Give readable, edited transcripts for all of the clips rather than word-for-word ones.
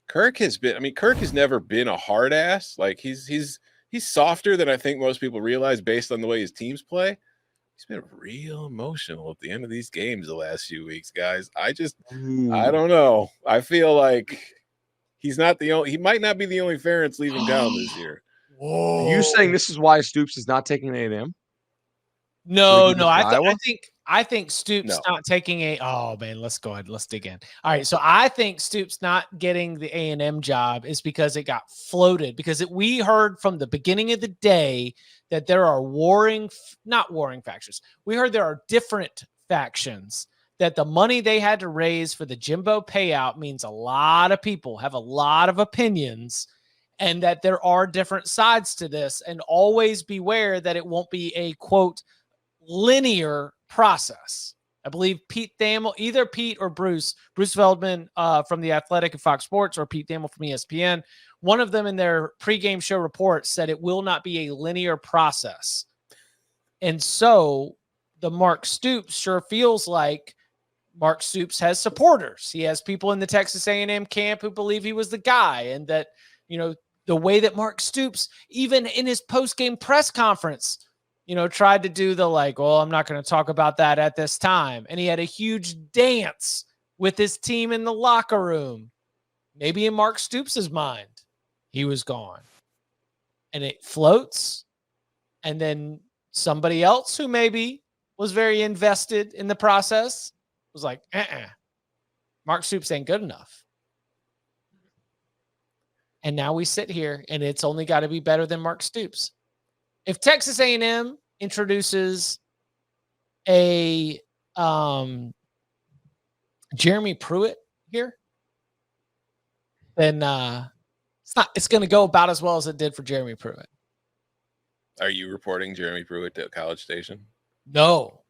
Kirk has never been a hard ass. Like he's softer than I think most people realize based on the way his teams play. He's been real emotional at the end of these games the last few weeks, guys. I don't know. I feel like he might not be the only Ferentz leaving town this year. Whoa. Are you saying this is why Stoops is not taking A&M? No. I think Stoops not taking oh man, let's go ahead. Let's dig in. All right. So I think Stoops not getting the A&M job is because it got floated, because we heard from the beginning of the day that there are not warring factions. We heard there are different factions, that the money they had to raise for the Jimbo payout means a lot of people have a lot of opinions, and that there are different sides to this, and always beware that it won't be a quote linear process. I believe either Pete or Bruce Feldman from The Athletic and Fox Sports, or Pete Thamel from ESPN, one of them in their pregame show report said it will not be a linear process. And so the Mark Stoops sure feels like Mark Stoops has supporters. He has people in the Texas A&M camp who believe he was the guy, and that, the way that Mark Stoops, even in his post-game press conference, tried to do the I'm not going to talk about that at this time. And he had a huge dance with his team in the locker room. Maybe in Mark Stoops' mind, he was gone. And it floats. And then somebody else who maybe was very invested in the process was like, Mark Stoops ain't good enough. And now we sit here, and it's only got to be better than Mark Stoops. If Texas A&M introduces a Jeremy Pruitt here, then it's going to go about as well as it did for Jeremy Pruitt. Are you reporting Jeremy Pruitt to College Station? No.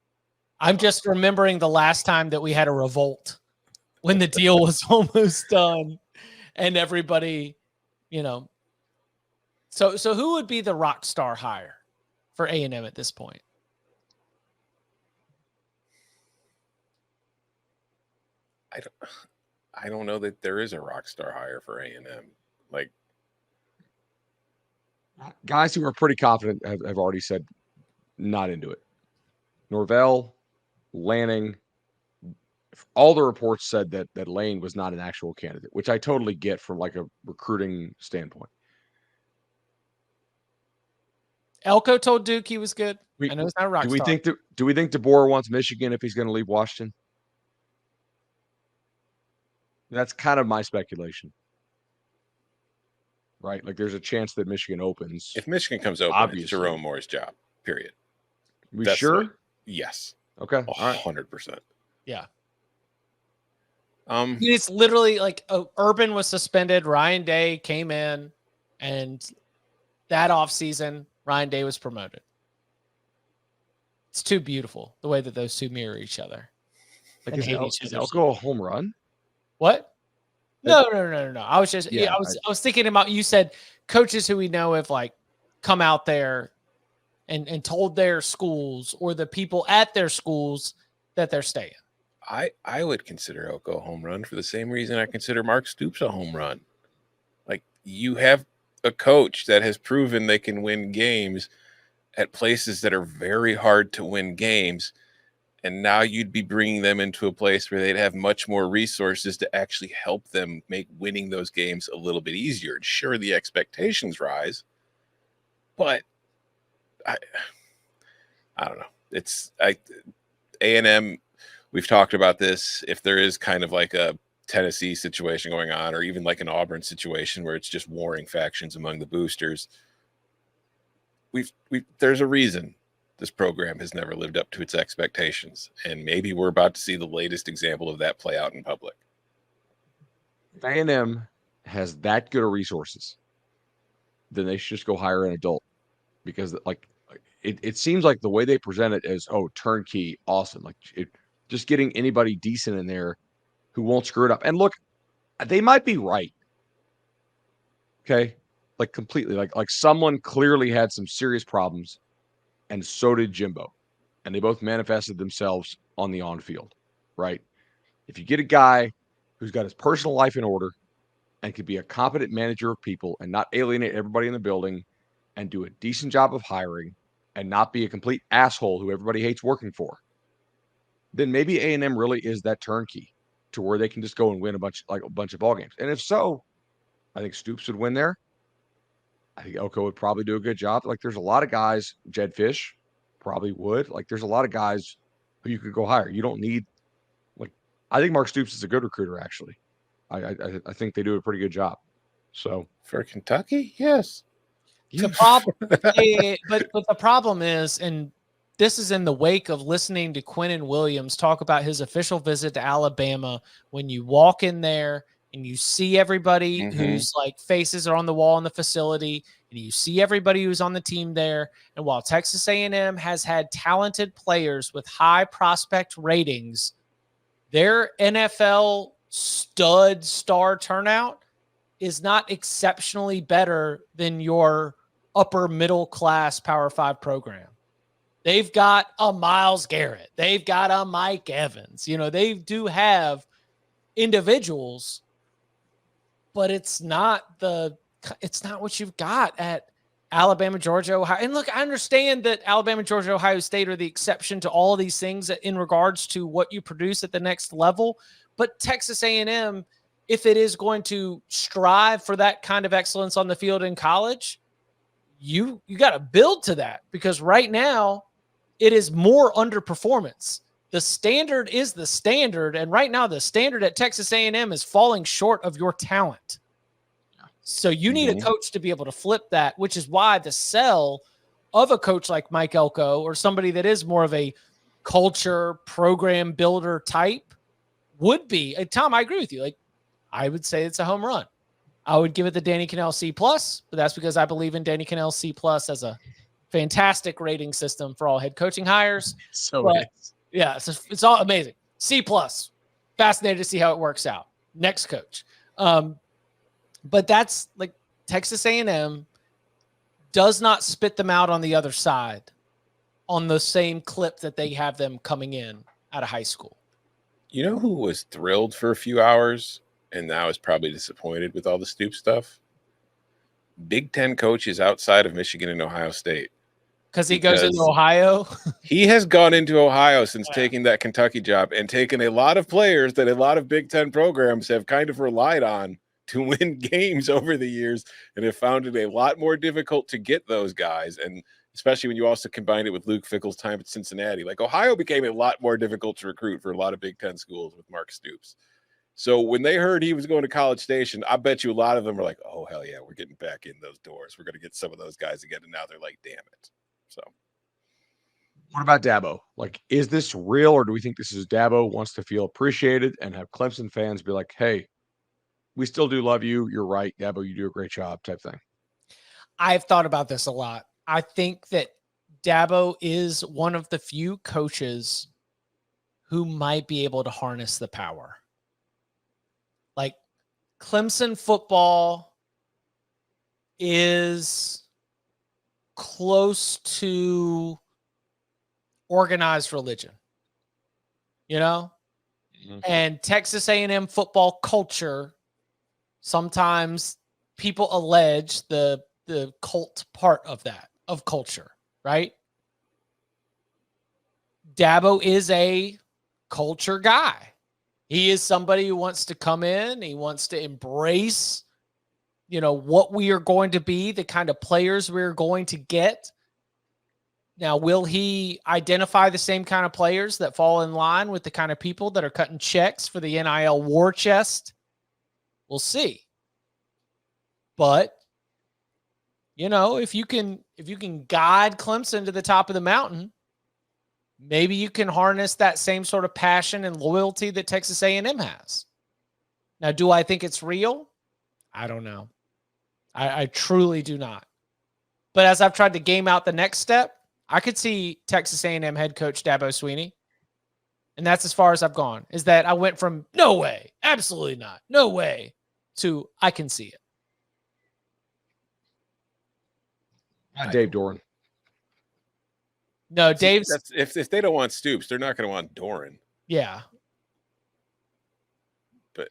I'm just remembering the last time that we had a revolt when the deal was almost done and everybody, So who would be the rock star hire for A&M at this point? I don't know that there is a rock star hire for A&M. Like, guys who are pretty confident have already said not into it. Norvell, Lanning, all the reports said that Lane was not an actual candidate, which I totally get from like a recruiting standpoint. Elko told Duke he was good. I know it's not a rock star. Do we think DeBoer wants Michigan if he's going to leave Washington? That's kind of my speculation. Right? Like there's a chance that Michigan opens. If Michigan comes open, it's Jerome Moore's job, period. That's sure? Yes. Okay. 100%. Yeah. It's literally like Urban was suspended. Ryan Day came in, and that offseason, Ryan Day was promoted. It's too beautiful the way that those two mirror each other. Like is Elko a home run? What? No. I was just I was thinking about, you said coaches who we know have like come out there and told their schools or the people at their schools that they're staying. I would consider Elko a home run for the same reason I consider Mark Stoops a home run. Like, you have a coach that has proven they can win games at places that are very hard to win games, and now you'd be bringing them into a place where they'd have much more resources to actually help them make winning those games a little bit easier. And sure, the expectations rise, but I don't know. A&M, we've talked about this. If there is kind of like a Tennessee situation going on, or even like an Auburn situation where it's just warring factions among the boosters, there's a reason this program has never lived up to its expectations, and maybe we're about to see the latest example of that play out in public. If A&M has that good of resources, then they should just go hire an adult, because it seems like the way they present it is, turnkey, awesome. Like just getting anybody decent in there who won't screw it up. And look, they might be right. Okay. Like completely, like someone clearly had some serious problems, and so did Jimbo. And they both manifested themselves on the on field, right? If you get a guy who's got his personal life in order, and can be a competent manager of people and not alienate everybody in the building and do a decent job of hiring and not be a complete asshole who everybody hates working for, then maybe A&M really is that turnkey to where they can just go and win a bunch of ball games. And if so, I think Stoops would win there. I think Elko would probably do a good job. Like, there's a lot of guys, Jed Fish probably would. Like, there's a lot of guys who you could go hire. You don't need, like, I think Mark Stoops is a good recruiter, actually. I think they do a pretty good job. So for Kentucky, yes. The problem, but the problem is, and this is in the wake of listening to Quinnen Williams talk about his official visit to Alabama. When you walk in there and you see everybody whose like faces are on the wall in the facility, and you see everybody who's on the team there, and while Texas A&M has had talented players with high prospect ratings, their NFL stud star turnout is not exceptionally better than your upper middle class Power 5 program. They've got a Myles Garrett. They've got a Mike Evans. You know, they do have individuals, but it's not what you've got at Alabama, Georgia, Ohio. And look, I understand that Alabama, Georgia, Ohio State are the exception to all of these things in regards to what you produce at the next level. But Texas A&M, if it is going to strive for that kind of excellence on the field in college, you got to build to that, because right now it is more underperformance. The standard is the standard, and right now the standard at Texas A&M is falling short of your talent. So you need a coach to be able to flip that, which is why the sell of a coach like Mike Elko, or somebody that is more of a culture program builder type, would be. Tom, I agree with you. Like, I would say it's a home run. I would give it the Danny Cannell C+, but that's because I believe in Danny Cannell C+ as a fantastic rating system for all head coaching hires. So yeah, it's all amazing. C+. Fascinated to see how it works out. Next coach. But that's like Texas A&M does not spit them out on the other side on the same clip that they have them coming in out of high school. You know who was thrilled for a few hours and now is probably disappointed with all the Stoops stuff? Big Ten coaches outside of Michigan and Ohio State. Because he goes into Ohio? He has gone into Ohio since taking that Kentucky job and taken a lot of players that a lot of Big Ten programs have kind of relied on to win games over the years, and have found it a lot more difficult to get those guys. And especially when you also combine it with Luke Fickell's time at Cincinnati, like Ohio became a lot more difficult to recruit for a lot of Big Ten schools with Mark Stoops. So when they heard he was going to College Station, I bet you a lot of them were like, oh, hell yeah, we're getting back in those doors. We're going to get some of those guys again. And now they're like, damn it. So what about Dabo? Like, is this real, or do we think this is Dabo wants to feel appreciated and have Clemson fans be like, hey, we still do love you. You're right, Dabo. You do a great job, type thing. I've thought about this a lot. I think that Dabo is one of the few coaches who might be able to harness the power. Like, Clemson football is close to organized religion, you know? And Texas A&M football culture, sometimes people allege the cult part of that, of culture, right? Dabo is a culture guy. He is somebody who wants to come in. He wants to embrace, you know, what we are going to be, the kind of players we're going to get. Now, will he identify the same kind of players that fall in line with the kind of people that are cutting checks for the NIL war chest? We'll see. But, you know, if you can guide Clemson to the top of the mountain, maybe you can harness that same sort of passion and loyalty that Texas A&M has. Now, do I think it's real? I don't know. I truly do not. But as I've tried to game out the next step, I could see Texas A&M head coach Dabo Swinney. And that's as far as I've gone, is that I went from no way, absolutely not, no way, to I can see it. Dave Doran. No, Dave's. If they don't want Stoops, they're not going to want Doran. Yeah. But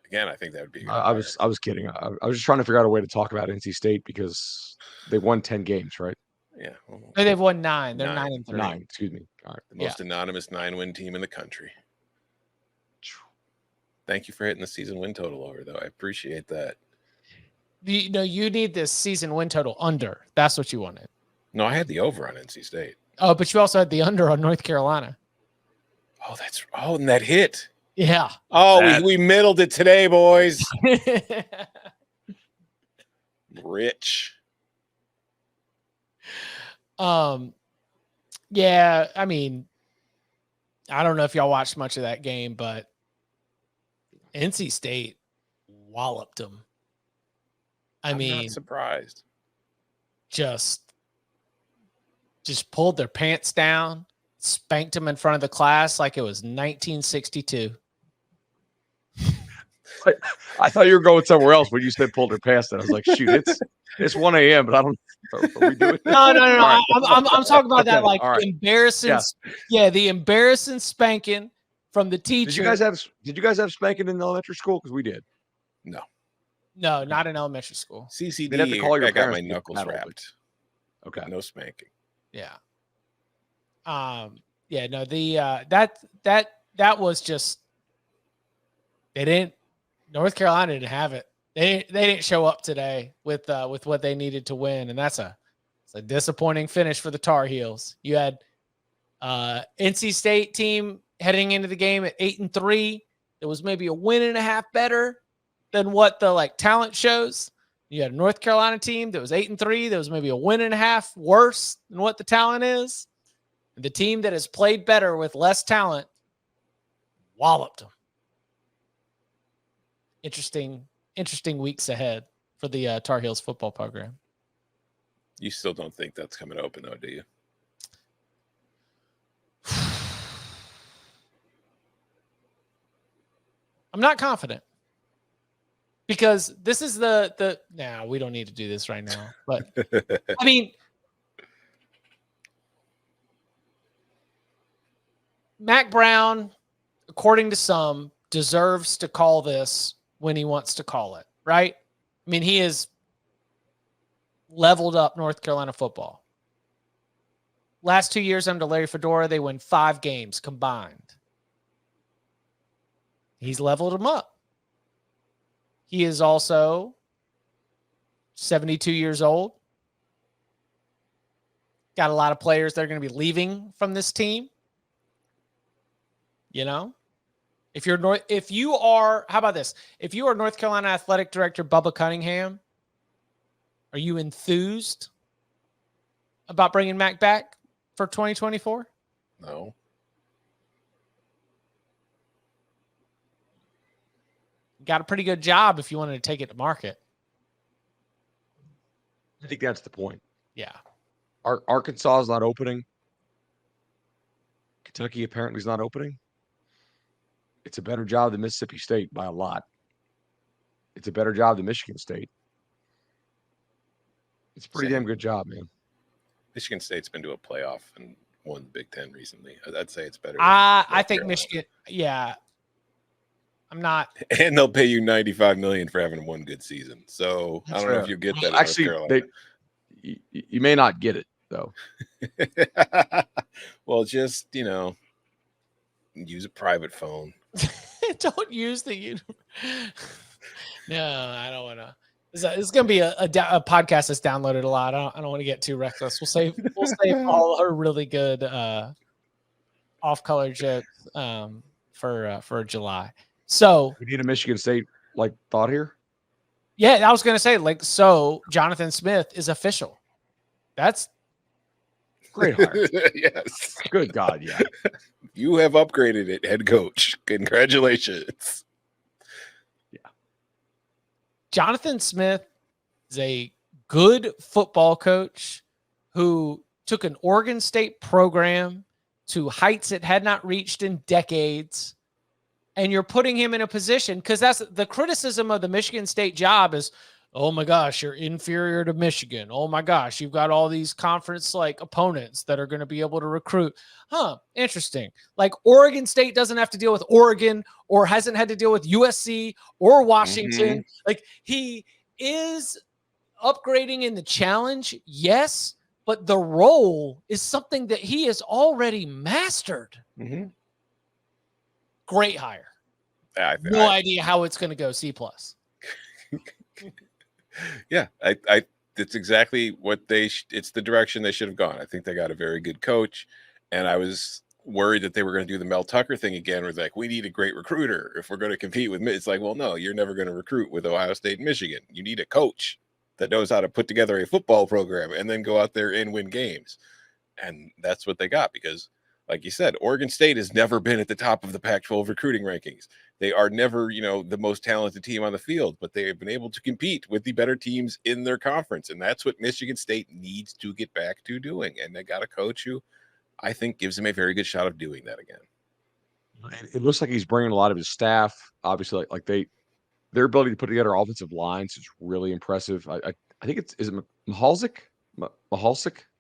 Again, I think that would be. I was kidding. I was just trying to figure out a way to talk about NC State because they won 10 games, right? Yeah. They've won 9. They're 9-3. 9, excuse me. All right. The most anonymous 9-win team in the country. Thank you for hitting the season win total over, though. I appreciate that. You need this season win total under. That's what you wanted. No, I had the over on NC State. Oh, but you also had the under on North Carolina. Oh, and that hit. Yeah. Oh, we middled it today, boys. Rich. Yeah, I mean, I don't know if y'all watched much of that game, but NC State walloped them. I'm not surprised. Just pulled their pants down, spanked them in front of the class like it was 1962. I thought you were going somewhere else when you said pulled her past it. I was like, shoot, it's 1 a.m., but I don't. Are we doing No. Right. I'm talking about that embarrassing. Yeah, the embarrassing spanking from the teacher. Did you guys have spanking in elementary school? Because we did. No, not in elementary school. CCD. They'd have to call your I got my parents knuckles wrapped. Okay. No spanking. Yeah. Yeah. No. That was just. They didn't. North Carolina didn't have it. They didn't show up today with what they needed to win, and it's a disappointing finish for the Tar Heels. You had NC State team heading into the game at 8-3. It was maybe a win and a half better than what the talent shows. You had a North Carolina team that was 8-3. That was maybe a win and a half worse than what the talent is. The team that has played better with less talent walloped them. Interesting weeks ahead for the Tar Heels football program. You still don't think that's coming open, though, do you? I'm not confident because this is the. Nah, we don't need to do this right now. But I mean, Mac Brown, according to some, deserves to call this when he wants to call it, right? I mean, he has leveled up North Carolina football. Last 2 years under Larry Fedora, they win 5 games combined. He's leveled them up. He is also 72 years old. Got a lot of players that are going to be leaving from this team. You know? If you are, how about this? If you are North Carolina Athletic Director Bubba Cunningham, are you enthused about bringing Mac back for 2024? No. Got a pretty good job if you wanted to take it to market. I think that's the point. Yeah. Arkansas is not opening. Kentucky apparently is not opening. It's a better job than Mississippi State by a lot. It's a better job than Michigan State. It's a pretty damn good job, man. Michigan State's been to a playoff and won the Big Ten recently. I'd say it's better. I think Michigan. Yeah. I'm not. And they'll pay you $95 million for having one good season. So I don't know if you get that. Actually, you may not get it though. Well, just use a private phone. Don't use the. No, I don't want to. It's going to be a podcast that's downloaded a lot. I don't want to get too reckless. We'll save all her really good off-color jokes for July. So we need a Michigan State thought here. Yeah, I was going to say so Jonathan Smith is official. That's great hire. Yes. Good God, yeah. You have upgraded it, head coach. Congratulations. Yeah. Jonathan Smith is a good football coach who took an Oregon State program to heights it had not reached in decades. And you're putting him in a position because that's the criticism of the Michigan State job is, oh my gosh, you're inferior to Michigan. Oh my gosh, you've got all these conference like opponents that are going to be able to recruit. Huh, interesting. Like Oregon State doesn't have to deal with Oregon or hasn't had to deal with USC or Washington. Like he is upgrading in the challenge, yes, but the role is something that he has already mastered. Great hire. No idea how it's going to go. C+. Yeah, it's exactly what it's the direction they should have gone. I think they got a very good coach, and I was worried that they were going to do the Mel Tucker thing again, where it's like, we need a great recruiter if we're going to compete with. It's like, well, no, you're never going to recruit with Ohio State and Michigan. You need a coach that knows how to put together a football program and then go out there and win games. And that's what they got, because like you said, Oregon State has never been at the top of the Pac-12 recruiting rankings. They are never, the most talented team on the field, but they have been able to compete with the better teams in their conference. And that's what Michigan State needs to get back to doing. And they got a coach who I think gives them a very good shot of doing that again. It looks like he's bringing a lot of his staff. Obviously, like their ability to put together offensive lines is really impressive. I think is it Mahalsik?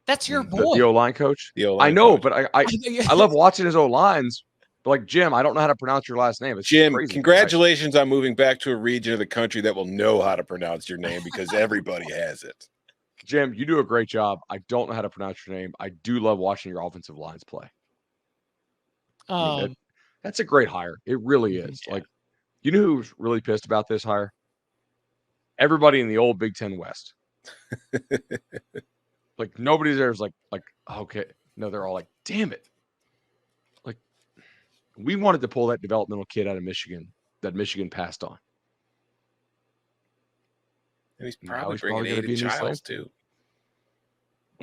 That's your boy. The O-line coach. The O-line I know, coach. But I love watching his O-lines. But like, Jim, I don't know how to pronounce your last name. It's Jim, crazy, congratulations on moving back to a region of the country that will know how to pronounce your name, because everybody has it. Jim, you do a great job. I don't know how to pronounce your name. I do love watching your offensive lines play. That's a great hire. It really is. Yeah. Like, you know who's really pissed about this hire? Everybody in the old Big Ten West. Like, nobody there is like, okay. No, they're all like, damn it. Like, we wanted to pull that developmental kid out of Michigan that Michigan passed on. And he's probably bringing Aiden Childs too.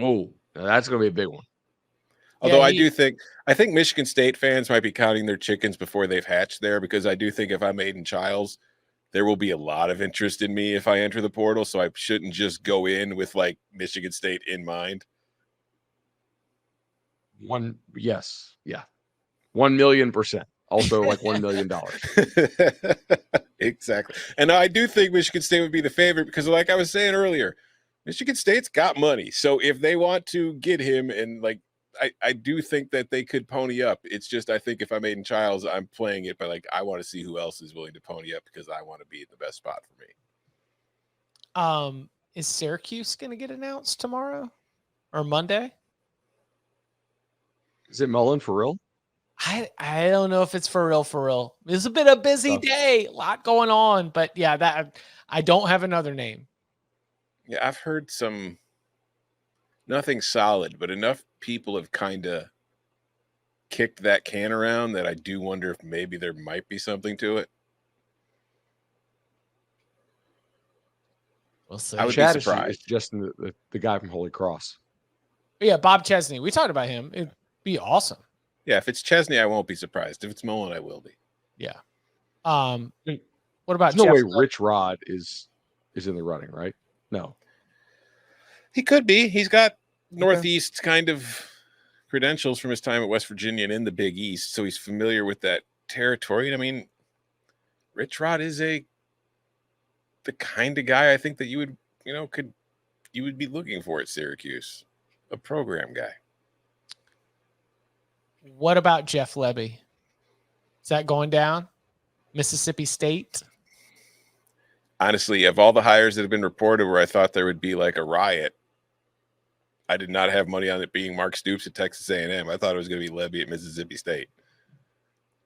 Oh, that's going to be a big one. Although I think Michigan State fans might be counting their chickens before they've hatched there, because I do think if I'm Aiden Childs, there will be a lot of interest in me if I enter the portal. So I shouldn't just go in with like Michigan State in mind. 1 million%. Also like $1 million. Exactly. And I do think Michigan State would be the favorite, because like I was saying earlier, Michigan State's got money. So if they want to get him, and like, I do think that they could pony up. It's just, I think if I'm Aiden Childs, I'm playing it, but like, I want to see who else is willing to pony up, because I want to be in the best spot for me. Is Syracuse going to get announced tomorrow or Monday? Is it Mullen for real? I don't know if it's for real. It's been a busy day, a lot going on, but yeah, that I don't have another name. Yeah, I've heard nothing solid, but enough people have kind of kicked that can around that I do wonder if maybe there might be something to it. We'll see. I would be surprised. It's just the guy from Holy Cross. Yeah, Bob Chesney. We talked about him. It'd be awesome. Yeah, if it's Chesney, I won't be surprised. If it's Mullen, I will be. Yeah. What about There's no way Rich Rod is in the running, right? No. He could be. He's got Northeast kind of credentials from his time at West Virginia and in the Big East, so he's familiar with that territory. And I mean, Rich Rod is the kind of guy I think that you would be looking for at Syracuse, a program guy. What about Jeff Lebby? Is that going down? Mississippi State? Honestly, of all the hires that have been reported where I thought there would be like a riot, I did not have money on it being Mark Stoops at Texas A&M. I thought it was going to be Lebby at Mississippi State.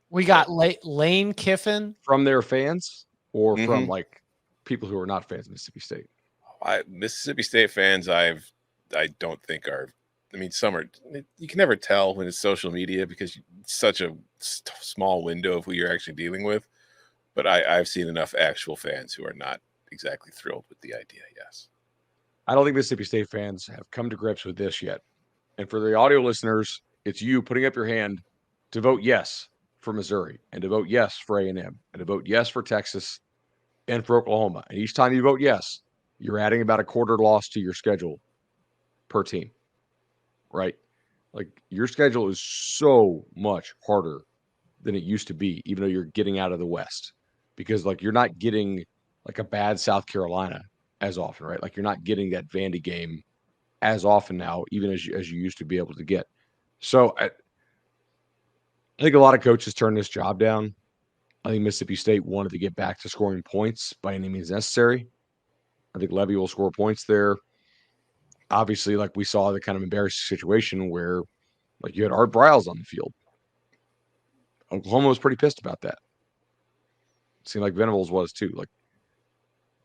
We got Lane Kiffin. From their fans or from like people who are not fans of Mississippi State? Mississippi State fans, I don't think are. I mean, some are. You can never tell when it's social media because it's such a small window of who you're actually dealing with. But I've seen enough actual fans who are not exactly thrilled with the idea. Yes. I don't think Mississippi State fans have come to grips with this yet. And for the audio listeners, it's you putting up your hand to vote yes for Missouri and to vote yes for A&M and to vote yes for Texas and for Oklahoma. And each time you vote yes, you're adding about a quarter loss to your schedule per team, right? Like your schedule is so much harder than it used to be, even though you're getting out of the West, because like you're not getting like a bad South Carolina as often, right? Like you're not getting that Vandy game as often now, even as you used to be able to get. So I think a lot of coaches turned this job down. I think Mississippi State wanted to get back to scoring points by any means necessary. I think Lebby will score points there. Obviously, like we saw the kind of embarrassing situation where like you had Art Briles on the field. Oklahoma was pretty pissed about that. It seemed like Venables was too. Like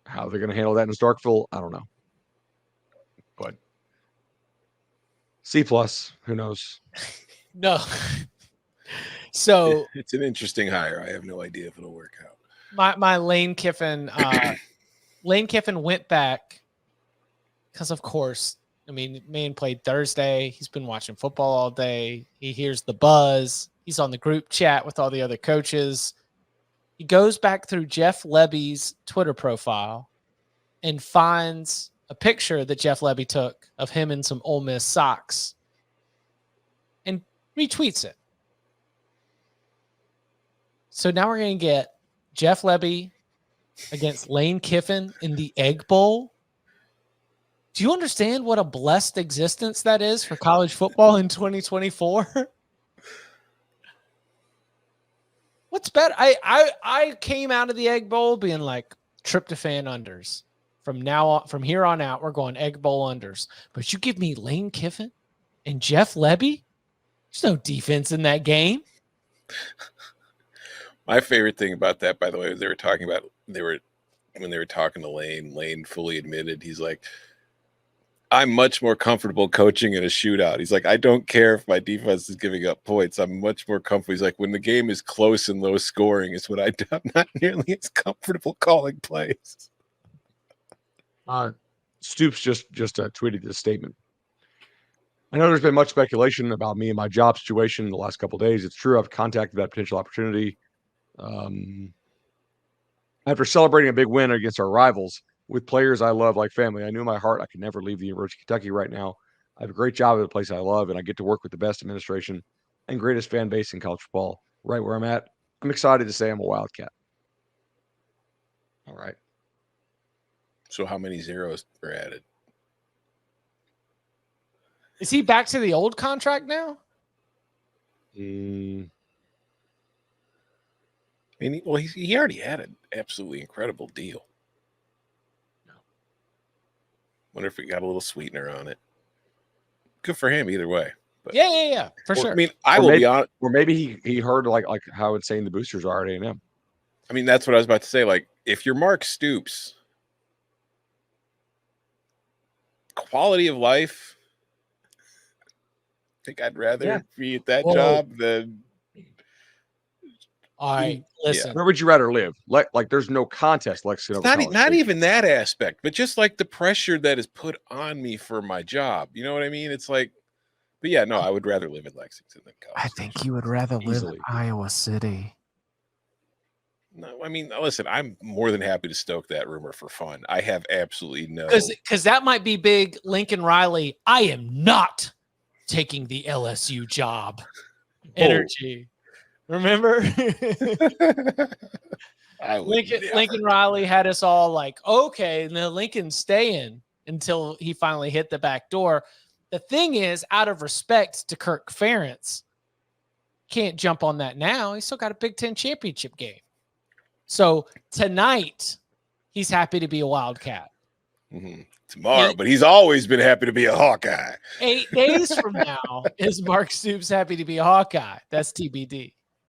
how they're going to handle that in Starkville, I don't know. But C+, who knows? No. So it's an interesting hire. I have no idea if it'll work out. My Lane Kiffin went back because, of course, I mean, man played Thursday. He's been watching football all day. He hears the buzz. He's on the group chat with all the other coaches. He goes back through Jeff Lebby's Twitter profile and finds a picture that Jeff Lebby took of him in some Ole Miss socks and retweets it. So now we're going to get Jeff Lebby against Lane Kiffin in the Egg Bowl. Do you understand what a blessed existence that is for college football in 2024? What's better? I came out of the Egg Bowl being like tryptophan unders. From here on out, we're going Egg Bowl unders. But you give me Lane Kiffin and Jeff Lebby? There's no defense in that game. My favorite thing about that, by the way, was when they were talking to Lane fully admitted, he's like, I'm much more comfortable coaching in a shootout. He's like, I don't care if my defense is giving up points. I'm much more comfortable. He's like, when the game is close and low scoring is what I'm not nearly as comfortable calling plays. Stoops just tweeted this statement. I know there's been much speculation about me and my job situation in the last couple of days. It's true. I've contacted that potential opportunity. After celebrating a big win against our rivals with players I love like family, I knew in my heart I could never leave the University of Kentucky right now. I have a great job at a place I love, and I get to work with the best administration and greatest fan base in college football right where I'm at. I'm excited to say I'm a Wildcat. All right. So how many zeros were added? Is he back to the old contract now? I mean, well, he already had an absolutely incredible deal. Wonder if it got a little sweetener on it. Good for him either way. But, yeah, for sure. I mean, I will be honest. Or maybe he heard like how insane the boosters are at A&M. I mean, that's what I was about to say. Like, if you're Mark Stoops, quality of life, I think I'd rather be at that job than. All right, listen. Yeah. Where would you rather live? Like there's no contest. Not even that aspect, but just like the pressure that is put on me for my job. You know what I mean? It's like, but yeah, no, I would rather live in Lexington than College. I think you would rather live in Iowa City. No, I mean, listen, I'm more than happy to stoke that rumor for fun. I have absolutely no. Because that might be big. Lincoln Riley, I am not taking the LSU job. Energy. Remember? Lincoln Riley had us all like, okay, and then Lincoln's staying until he finally hit the back door. The thing is, out of respect to Kirk Ferentz, can't jump on that now. He's still got a Big Ten championship game. So tonight, he's happy to be a Wildcat. Mm-hmm. Tomorrow, but he's always been happy to be a Hawkeye. 8 days from now, is Mark Stoops happy to be a Hawkeye? That's TBD.